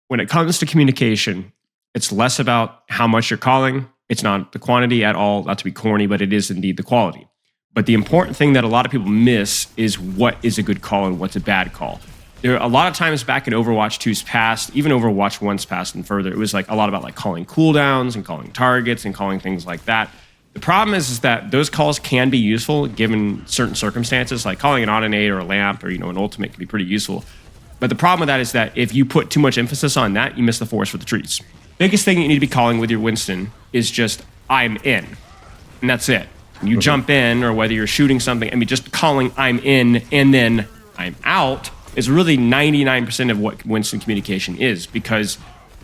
when it comes to communication, it's less about how much you're calling. It's not the quantity at all, not to be corny, but it is indeed the quality. But the important thing that a lot of people miss is what is a good call and what's a bad call. There are a lot of times back in Overwatch 2's past, even Overwatch 1's past and further, it was like a lot about like calling cooldowns and calling targets and calling things like that. The problem is that those calls can be useful given certain circumstances, like calling an auto-nade or a lamp or an ultimate can be pretty useful. But the problem with that is that if you put too much emphasis on that, you miss the forest for the trees. Biggest thing you need to be calling with your Winston is just, I'm in. And that's it. You jump in, or whether you're shooting something, just calling I'm in and then I'm out is really 99% of what Winston communication is, because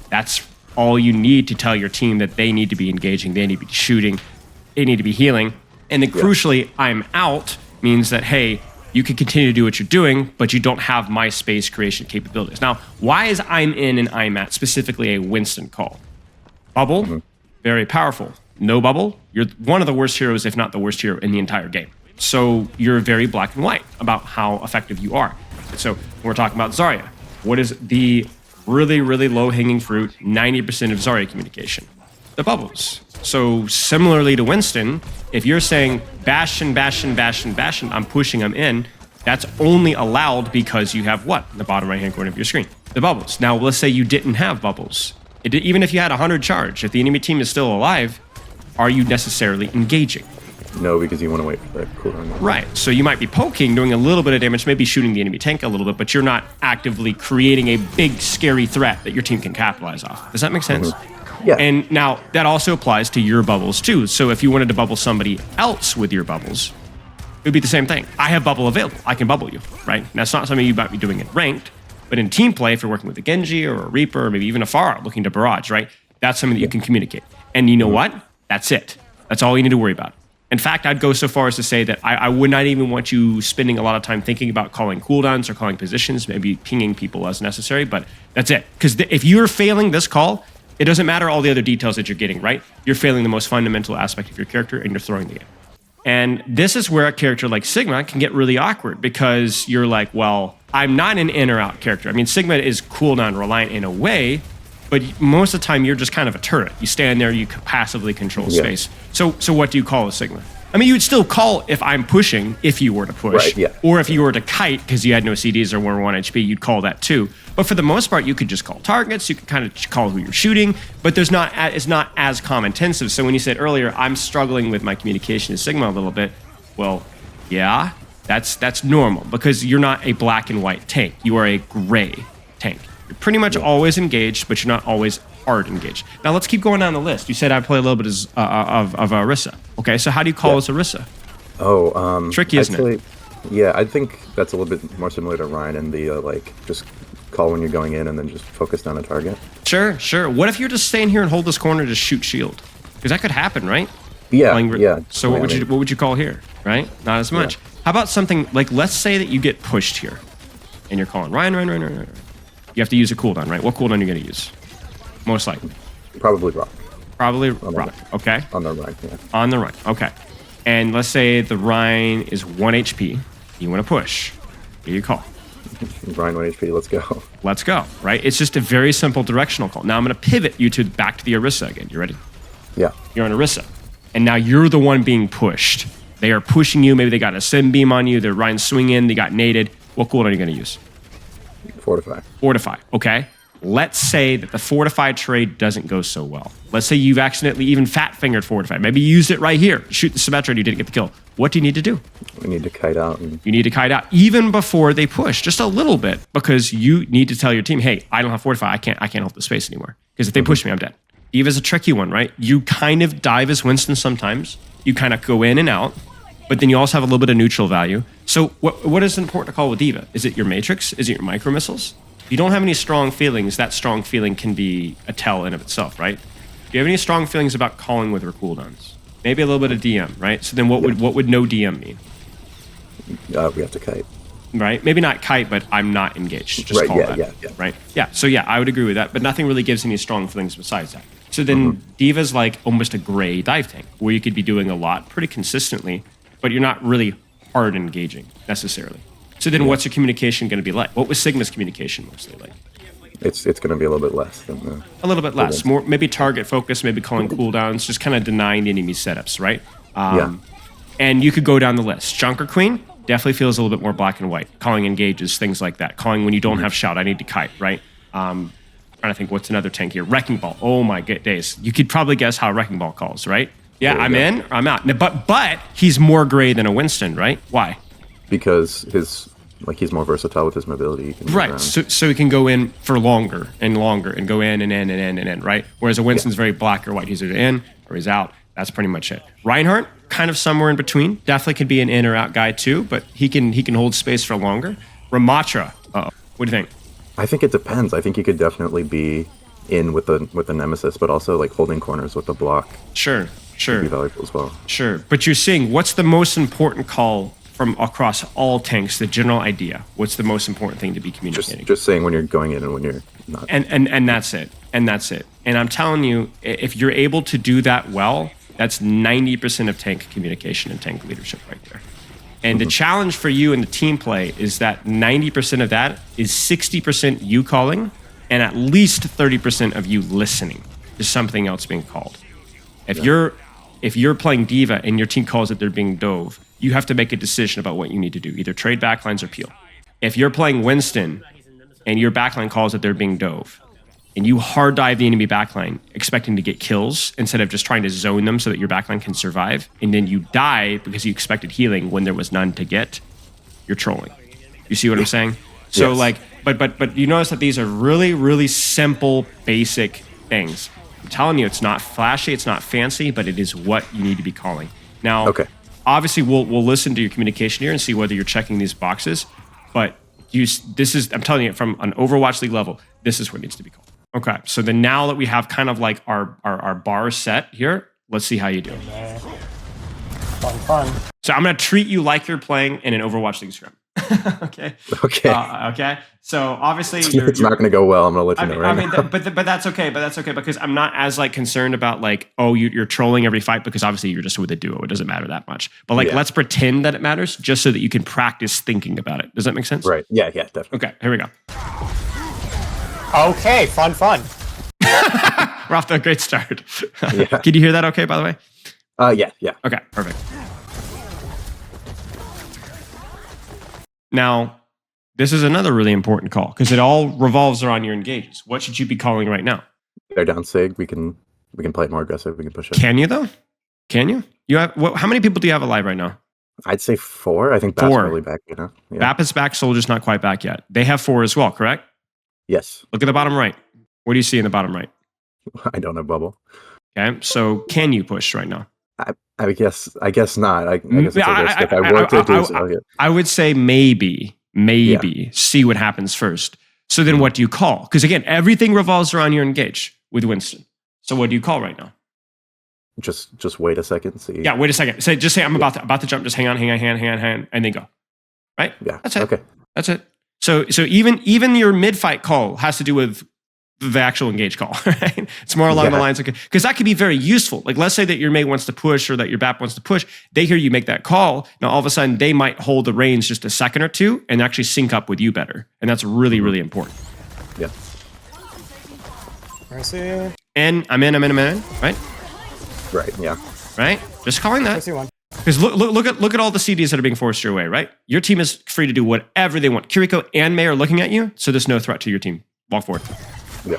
that's all you need to tell your team that they need to be engaging, they need to be shooting, they need to be healing. And then crucially, I'm out means that, hey, you can continue to do what you're doing, but you don't have my space creation capabilities. Now, why is I'm in and I'm out specifically a Winston call? Bubble, very powerful. No bubble, you're one of the worst heroes, if not the worst hero in the entire game. So you're very black and white about how effective you are. So when we're talking about Zarya, what is the really, really low-hanging fruit, 90% of Zarya communication? The bubbles. So similarly to Winston, if you're saying Bastion, Bastion, Bastion, Bastion, I'm pushing, I'm in, that's only allowed because you have what? In the bottom right-hand corner of your screen, the bubbles. Now, let's say you didn't have bubbles. Even if you had 100 charge, if the enemy team is still alive, are you necessarily engaging? No, because you want to wait for that cooldown. Right. So you might be poking, doing a little bit of damage, maybe shooting the enemy tank a little bit, but you're not actively creating a big, scary threat that your team can capitalize off. Does that make sense? Yeah. And now that also applies to your bubbles too. So if you wanted to bubble somebody else with your bubbles, it would be the same thing. I have bubble available. I can bubble you, right? That's not something you might be doing in ranked, but in team play, if you're working with a Genji or a Reaper or maybe even a Pharah looking to barrage, right? That's something that you can communicate. And you know what? That's it. That's all you need to worry about. In fact, I'd go so far as to say that I would not even want you spending a lot of time thinking about calling cooldowns or calling positions, maybe pinging people as necessary, but that's it. Because if you're failing this call, it doesn't matter all the other details that you're getting, right? You're failing the most fundamental aspect of your character and you're throwing the game. And this is where a character like Sigma can get really awkward because you're like, well, I'm not an in or out character. Sigma is cooldown reliant in a way, but most of the time you're just kind of a turret. You stand there, you passively control space. So what do you call a Sigma? You would still call if I'm pushing, if you were to push. Right, or if you were to kite because you had no CDs or were 1 HP, you'd call that too. But for the most part, you could just call targets. You could kind of call who you're shooting, but it's not as comm intensive. So when you said earlier, I'm struggling with my communication as Sigma a little bit, well, yeah, that's normal because you're not a black and white tank. You are a gray tank. You're pretty much always engaged, but you're not always hard engaged. Now let's keep going down the list. You said I play a little bit of Orisa. Okay, so how do you call as Orisa? Tricky, isn't it? Yeah, I think that's a little bit more similar to Ryan and the just call when you're going in and then just focus down a target. Sure. What if you're just staying here and hold this corner to just shoot shield? Because that could happen, right? Yeah. So what would you call here? Right? Not as much. Yeah. How about something like, let's say that you get pushed here and you're calling Ryan. You have to use a cooldown, right? What cooldown are you going to use? Most likely. Probably rock. Okay. On the right, yeah. On the right, okay. And let's say the Rhine is 1 HP. You want to push. Here you call. Rhine 1 HP, let's go. Let's go, right? It's just a very simple directional call. Now I'm going to pivot you back to the Orisa again. You ready? Yeah. You're on Orisa. And now you're the one being pushed. They are pushing you. Maybe they got a sim beam on you. They're Rhine swing in. They got naded. What cooldown are you going to use? Fortify, okay. Let's say that the Fortify trade doesn't go so well. Let's say you've accidentally even fat-fingered Fortify. Maybe you used it right here. Shoot the Symmetra and you didn't get the kill. What do you need to do? We need to kite out. You need to kite out even before they push, just a little bit, because you need to tell your team, hey, I don't have Fortify. I can't hold the space anymore. Because if they push me, I'm dead. Diva's a tricky one, right? You kind of dive as Winston sometimes. You kind of go in and out, but then you also have a little bit of neutral value. So what is important to call with Diva? Is it your Matrix? Is it your micro missiles? If you don't have any strong feelings, that strong feeling can be a tell in of itself, right? Do you have any strong feelings about calling with her cooldowns? Maybe a little bit of DM, right? So then what would no DM mean? We have to kite. Right? Maybe not kite, but I'm not engaged. Just call that. Yeah. Right? Yeah. So yeah, I would agree with that, but nothing really gives any strong feelings besides that. So then Diva's like almost a gray dive tank, where you could be doing a lot pretty consistently, but you're not really hard engaging necessarily. So then what's your communication going to be like? What was Sigma's communication mostly like? it's going to be a little bit less than A little bit less, more maybe target focus, maybe calling cooldowns, just kind of denying the enemy setups, right? And you could go down the list. Junkerqueen definitely feels a little bit more black and white. Calling engages, things like that. Calling when you don't have shout, I need to kite, right? Trying to think what's another tank here. Wrecking Ball. Oh my good days. You could probably guess how Wrecking Ball calls, right? Yeah, I'm in or I'm out. But he's more gray than a Winston, right? Why? Because he's more versatile with his mobility. He can right, so he can go in for longer and go in and in and in and in, right? Whereas a Winston's very black or white. He's either in or he's out. That's pretty much it. Reinhardt, kind of somewhere in between. Definitely could be an in or out guy too, but he can hold space for longer. Ramattra, what do you think? I think it depends. I think he could definitely be in with the nemesis, but also like holding corners with the block. Sure. Be valuable as well. Sure, but you're seeing what's the most important call from across all tanks, the general idea. What's the most important thing to be communicating? Just saying when you're going in and when you're not. And that's it. And that's it. And I'm telling you, if you're able to do that well, that's 90% of tank communication and tank leadership right there. And the challenge for you in the team play is that 90% of that is 60% you calling and at least 30% of you listening to something else being called. If you're playing Diva and your team calls that they're being dove, you have to make a decision about what you need to do, either trade backlines or peel. If you're playing Winston and your backline calls that they're being dove, and you hard dive the enemy backline expecting to get kills instead of just trying to zone them so that your backline can survive, and then you die because you expected healing when there was none to get, you're trolling. You see what I'm saying? So but you notice that these are really, really simple, basic things. I'm telling you, it's not flashy, it's not fancy, but it is what you need to be calling. Now, obviously, we'll listen to your communication here and see whether you're checking these boxes. But I'm telling you, from an Overwatch League level, this is what needs to be called. Okay, so then now that we have kind of like our bar set here, let's see how you do. Fun. So I'm going to treat you like you're playing in an Overwatch League scrim. Okay. Okay. So obviously, it's not going to go well. I'm going to let you know right now. But that's okay. Because I'm not as like concerned about like, oh, you're trolling every fight because obviously you're just with a duo. It doesn't matter that much. But like, let's pretend that it matters just so that you can practice thinking about it. Does that make sense? Right. Yeah. Definitely. Okay. Here we go. Okay. Fun. We're off to a great start. Can you hear that? Okay. By the way. Yeah. Okay. Perfect. Now, this is another really important call because it all revolves around your engages. What should you be calling right now? They're down sig. We can play it more aggressive. We can push it. Can you though? Can you? You have how many people do you have alive right now? I'd say 4. I think Bap's really back. Bap is back. Soldier's not quite back yet. They have 4 as well, correct? Yes. Look at the bottom right. What do you see in the bottom right? I don't have bubble. Okay, so can you push right now? I guess not. I guess it's a risk. If I were to do so, I would say maybe see what happens first. So then what do you call? Because again, everything revolves around your engage with Winston. So what do you call right now? Just wait a second. See. Yeah, wait a second. Just say I'm about to jump. Just hang on, and then go. Right? Yeah. That's it. Okay. That's it. So even your mid-fight call has to do with the actual engage call, right? It's more along the lines of, because that could be very useful. Like, let's say that your mate wants to push or that your BAP wants to push. They hear you make that call. Now, all of a sudden, they might hold the reins just a second or two and actually sync up with you better. And that's really, really important. Yeah. I see. And I'm in, right? Right, yeah. Right? Just calling that. I see one. Because look at all the CDs that are being forced your way, right? Your team is free to do whatever they want. Kiriko and May are looking at you, so there's no threat to your team. Walk forward. Yeah.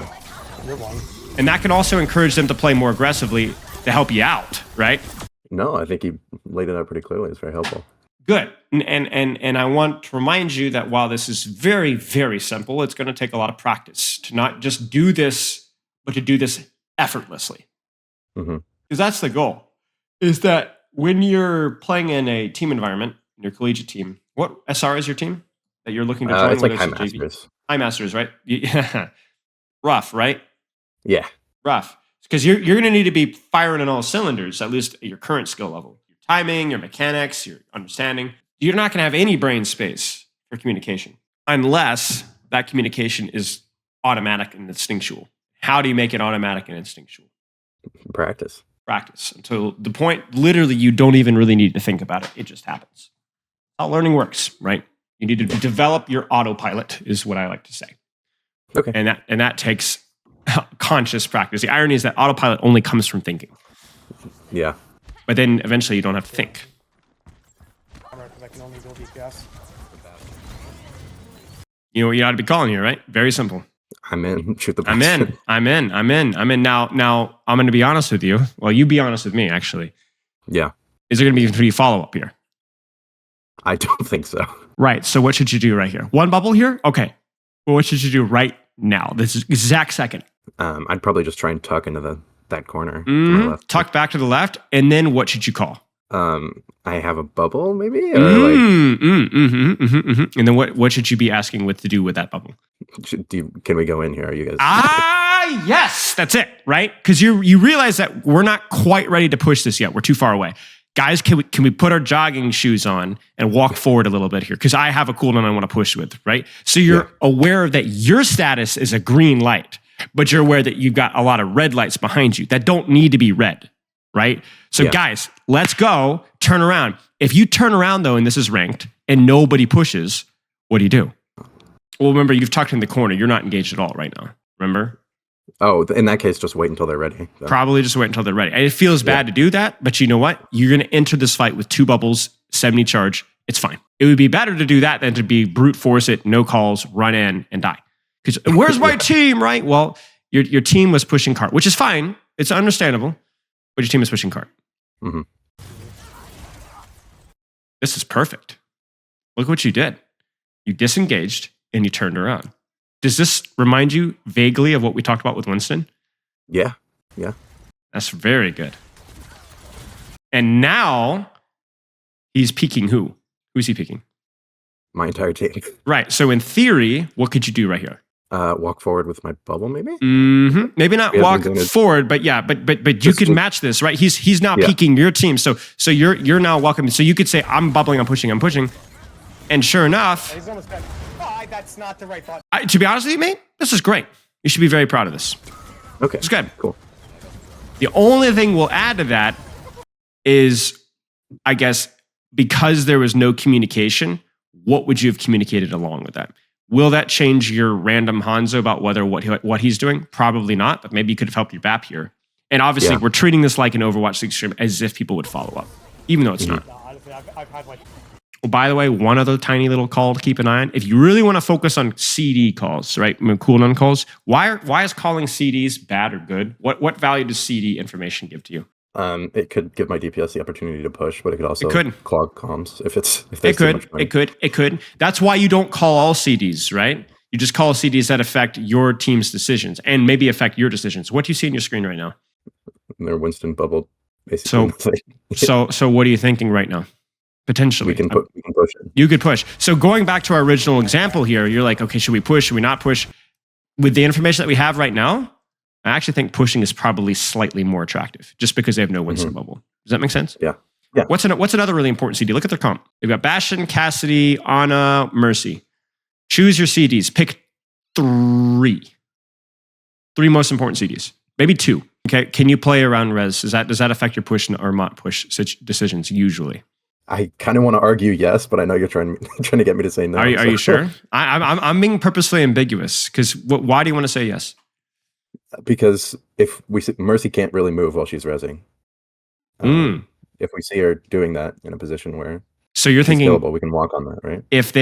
Good one. And that can also encourage them to play more aggressively to help you out, right? No, I think he laid it out pretty clearly. It's very helpful. Good. And I want to remind you that while this is very, very simple, it's going to take a lot of practice to not just do this, but to do this effortlessly. Because that's the goal, is that when you're playing in a team environment, in your collegiate team, what SR is your team that you're looking to join? It's like High Masters. High Masters, right? Yeah. Rough, right? Yeah. Rough. Because you're going to need to be firing on all cylinders, at least at your current skill level. Your timing, your mechanics, your understanding. You're not going to have any brain space for communication unless that communication is automatic and instinctual. How do you make it automatic and instinctual? Practice. Until the point, literally, you don't even really need to think about it. It just happens. How learning works, right? You need to develop your autopilot, is what I like to say. Okay. And that takes conscious practice. The irony is that autopilot only comes from thinking. Yeah. But then eventually you don't have to think. Because I can only build DPS. You know what you ought to be calling here, right? Very simple. I'm in. Shoot the I'm in. I'm in. Now I'm going to be honest with you. Well, you be honest with me, actually. Yeah. Is there going to be any follow-up here? I don't think so. Right. So what should you do right here? One bubble here? Okay. Well, what should you do right now? This is exact second. I'd probably just try and tuck into that corner to my left. Tuck back to the left. And then what should you call? I have a bubble, maybe? Or And then what should you be asking to do with that bubble? Can we go in here? Are you guys? Yes, that's it, right? Because you realize that we're not quite ready to push this yet. We're too far away. Guys, can we put our jogging shoes on and walk forward a little bit here? Because I have a cooldown I want to push with, right? So you're aware that your status is a green light, but you're aware that you've got a lot of red lights behind you that don't need to be red, right? So guys, let's go, turn around. If you turn around though, and this is ranked, and nobody pushes, what do you do? Well, remember, you've tucked in the corner. You're not engaged at all right now, remember? Oh, in that case, just wait until they're ready. So. Probably just wait until they're ready. And it feels bad to do that, but you know what? You're going to enter this fight with 2 bubbles, 70 charge. It's fine. It would be better to do that than to be brute force it, no calls, run in, and die. Because where's my team, right? Well, your team was pushing cart, which is fine. It's understandable, but your team is pushing cart. Mm-hmm. This is perfect. Look what you did. You disengaged and you turned around. Does this remind you vaguely of what we talked about with Winston? Yeah. That's very good. And now he's peeking who? Who's he peeking? My entire team. Right. So in theory, what could you do right here? Walk forward with my bubble, maybe? Mm-hmm. Maybe not walk forward, but yeah, but you can match this, right? He's now peeking your team. So you're now welcome. So you could say, I'm bubbling, I'm pushing. And sure enough, He's almost dead. Oh, that's not the right thought. To be honest with you, mate, this is great. You should be very proud of this. Okay. It's good. Cool. The only thing we'll add to that is, I guess, because there was no communication, what would you have communicated along with that? Will that change your random Hanzo about what he's doing? Probably not, but maybe you could have helped your BAP here. And obviously, we're treating this like an Overwatch League stream as if people would follow up, even though it's not. No, honestly, I've had like... Well, by the way, one other tiny little call to keep an eye on. If you really want to focus on CD calls, right? Cooldown calls. Why is calling CDs bad or good? What value does CD information give to you? It could give my DPS the opportunity to push, but it could also clog comms if It could. That's why you don't call all CDs, right? You just call CDs that affect your team's decisions and maybe affect your decisions. What do you see on your screen right now? They're Winston bubbled, basically. So what are you thinking right now? Potentially. We can push it. You could push. So going back to our original example here, you're like, okay, should we push? Should we not push? With the information that we have right now, I actually think pushing is probably slightly more attractive just because they have no Winston bubble. Does that make sense? Yeah. What's another really important CD? Look at their comp. They've got Bastion, Cassidy, Ana, Mercy. Choose your CDs. Pick 3. 3 most important CDs. Maybe 2. Okay. Can you play around res? Does that affect your push or not push decisions usually? I kind of want to argue yes, but I know you're trying to get me to say no. Are you sure? I'm being purposely ambiguous because why do you want to say yes? Because if we see, Mercy can't really move while she's rezzing. If we see her doing that in a position where you're thinking killable, we can walk on that, right? If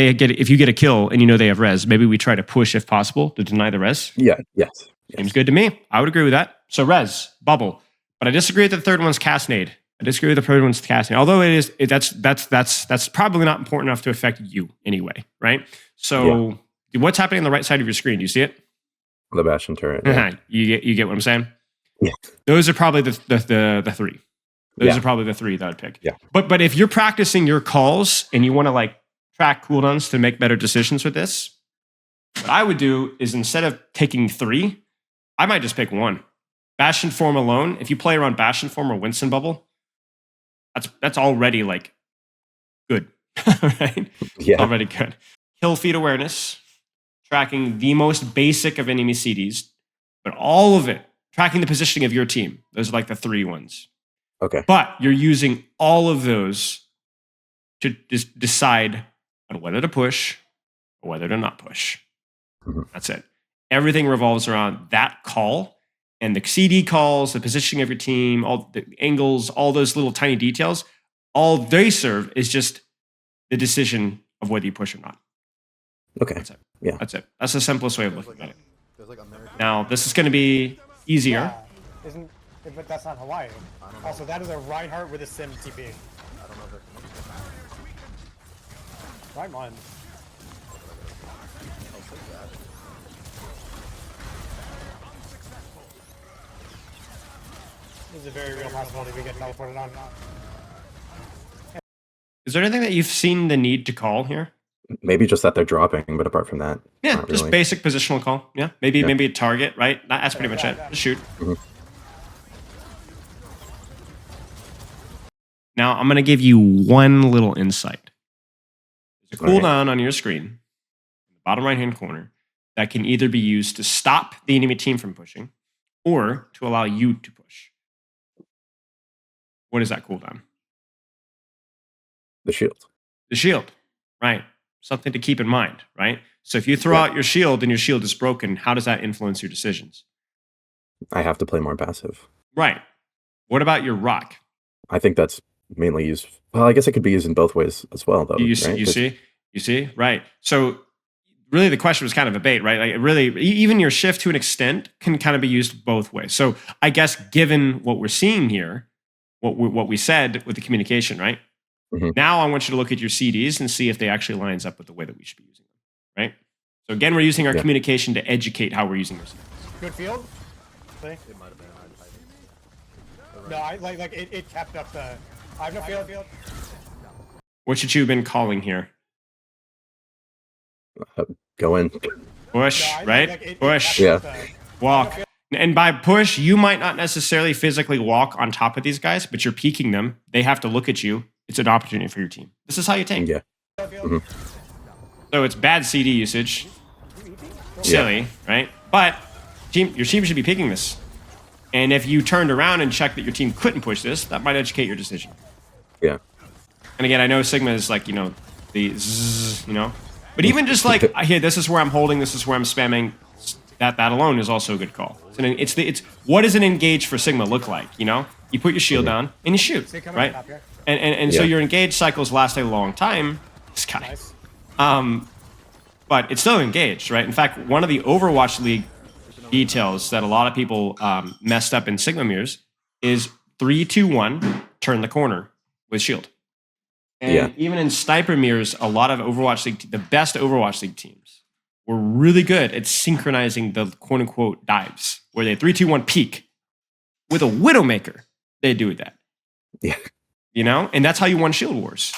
you get a kill and you know they have res, maybe we try to push if possible to deny the res. Yes. Seems good to me. I would agree with that. So res, bubble, but I disagree that the third one's cast nade. I disagree with the third one's casting, although that's probably not important enough to affect you anyway, right? So what's happening on the right side of your screen? Do you see it? The Bastion turret. Yeah. You get what I'm saying? Yeah. Those are probably the 3. Those are probably the 3 that I'd pick. Yeah. But if you're practicing your calls and you want to like track cooldowns to make better decisions with this, what I would do is instead of taking 3, I might just pick 1. Bastion form alone. If you play around Bastion form or Winston bubble, that's already like good, right? Yeah. Already good. Kill feed awareness, tracking the most basic of enemy CDs, but all of it, tracking the positioning of your team. Those are like the 3 ones. Okay. But you're using all of those to just decide on whether to push or whether to not push. Mm-hmm. That's it. everything revolves around that call, and the CD calls, the positioning of your team, all the angles, all those little tiny details. All they serve is just the decision of whether you push or not. Okay. That's it. Yeah. That's it. That's the simplest way of looking at it. Now, this is going to be easier. Yeah. But that's not Hawaii. Also, that is a Reinhardt with a sim TP. I don't know if it. Right one. There's a very real possibility we get teleported on. Is there anything that you've seen the need to call here? Maybe just that they're dropping, but apart from that, Yeah, not just really. basic positional call. Yeah, maybe a target, right? That's pretty much it. Just shoot. Mhm. Now, I'm going to give you one little insight. There's a All right. cooldown on your screen, in the bottom right-hand corner, that can either be used to stop the enemy team from pushing or to allow you to push. What is that cooldown? The shield. The shield, right? Something to keep in mind, right? So if you throw out your shield and your shield is broken, how does that influence your decisions? I have to play more passive. Right. What about your rock? I think that's mainly used. Well, I guess it could be used in both ways as well, though. You right? see, right? So really, the question was kind of a bait, right? Like really, even your shift to an extent can kind of be used both ways. So I guess given what we're seeing here, what we said with the communication, right? Mhm. Now I want you to look at your CDs and see if they actually lines up with the way that we should be using them, right? So again, we're using our communication to educate how we're using our CDs. Good field. See? It might have been. No, it kept up the. I have no field. What should you have been calling here? Go in. Push, No, right? it Push, kept up Yeah. the- walk. And by push, you might not necessarily physically walk on top of these guys, but you're peeking them. They have to look at you. It's an opportunity for your team. This is how you tank. Yeah. Mhm. So it's bad CD usage. Silly, right? But your team should be picking this. And if you turned around and checked that your team couldn't push this, that might educate your decision. Yeah. And again, I know Sigma is like, the zzz, but even just like, here, this is where I'm holding, this is where I'm spamming, that alone is also a good call. It's what does an engage for Sigma look like, You put your shield down and you shoot, See, coming right? up here. And so your engage cycles last a long time. This guy. Nice. But it's still engaged, right? In fact, one of the Overwatch League details that a lot of people messed up in Sigma mirrors is 3-2-1, turn the corner with shield. And even in sniper mirrors, a lot of Overwatch League, the best Overwatch League teams were really good at synchronizing the quote unquote dives, where they 3-2-1 peak with a Widowmaker. They do that. Yeah. And that's how you won Shield Wars,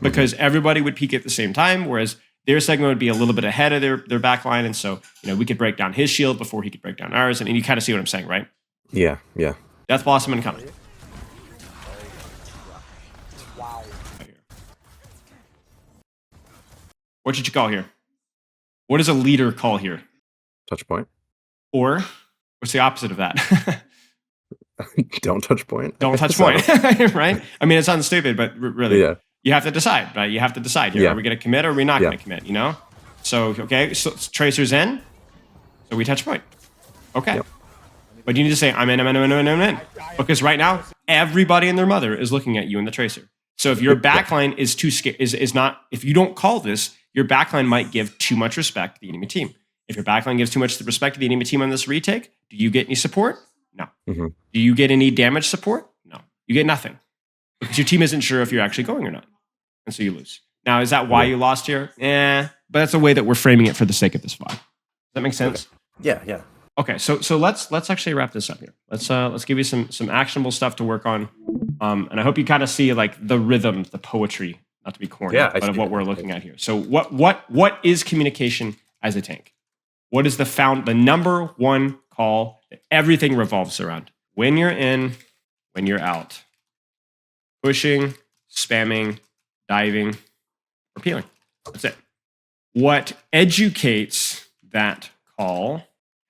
because everybody would peak at the same time, whereas their segment would be a little bit ahead of their back line. And so, we could break down his shield before he could break down ours. And you kind of see what I'm saying, right? Yeah. Yeah. Death Blossom and coming. Wow. What should you call here? What does a leader call here? Touch point. Or what's the opposite of that? Don't touch point. Don't touch So, point, right? I mean, it sounds stupid, but really, Yeah. you have to decide, right? You have to decide here. Yeah. Are we going to commit or are we not Yeah. going to commit, So, okay, so Tracer's in. So we touch point. Okay. Yep. But you need to say, I'm in. Because right now, everybody and their mother is looking at you in the Tracer. So if your backline is too scared, is not, if you don't call this, your backline might give too much respect to the enemy team. If your backline gives too much respect to the enemy team on this retake, do you get any support? No. Mhm. Do you get any damage support? No. You get nothing. Because your team isn't sure if you're actually going or not. And so you lose. Now, is that why you lost here? But that's the way that we're framing it for the sake of this VOD. Does that make sense? Yeah. Yeah. Okay, so let's actually wrap this up here. Let's give you some actionable stuff to work on. And I hope you kind of see like the rhythm, the poetry, not to be corny, Yeah, I but of see what it. we're looking at here. So what is communication as a tank? What is the number one call that everything revolves around? When you're in, when you're out. Pushing, spamming, diving, or peeling. That's it. What educates that call,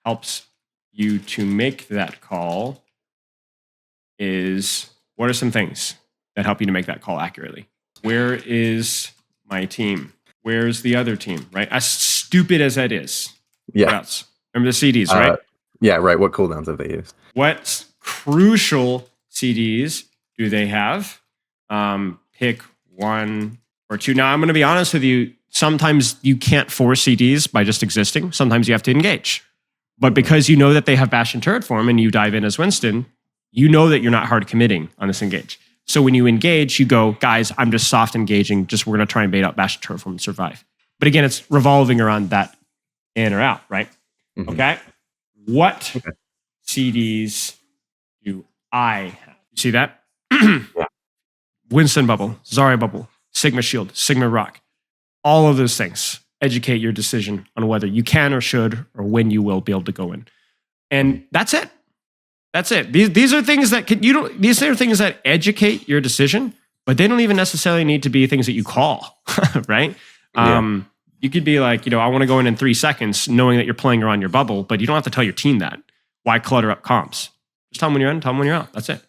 helps you to make that call, is what are some things that help you to make that call accurately? Where is my team? Where's the other team, right? As stupid as that is. Yeah. What else? Remember the CDs, right? Yeah, right. What cooldowns have they used? What crucial CDs do they have? Pick one or two. Now, I'm going to be honest with you. Sometimes you can't force CDs by just existing. Sometimes you have to engage. But because you know that they have Bastion turret form and you dive in as Winston, you know that you're not hard committing on this engage. So when you engage, you go, guys, I'm just soft engaging. Just we're going to try and bait out Bastion turret form and survive. But again, it's revolving around that in or out, right? Mhm. Okay. What CDs do I have? You see that? Winston bubble, Zarya bubble, Sigma shield, Sigma rock. All of those things educate your decision on whether you can or should or when you will be able to go in. And that's it. That's it. These are things that these are things that educate your decision, but they don't even necessarily need to be things that you call, right? Yeah. You could be like, I want to go in 3 seconds knowing that you're playing around your bubble, but you don't have to tell your team that. Why clutter up comps? Just tell them when you're in, tell them when you're out. That's it.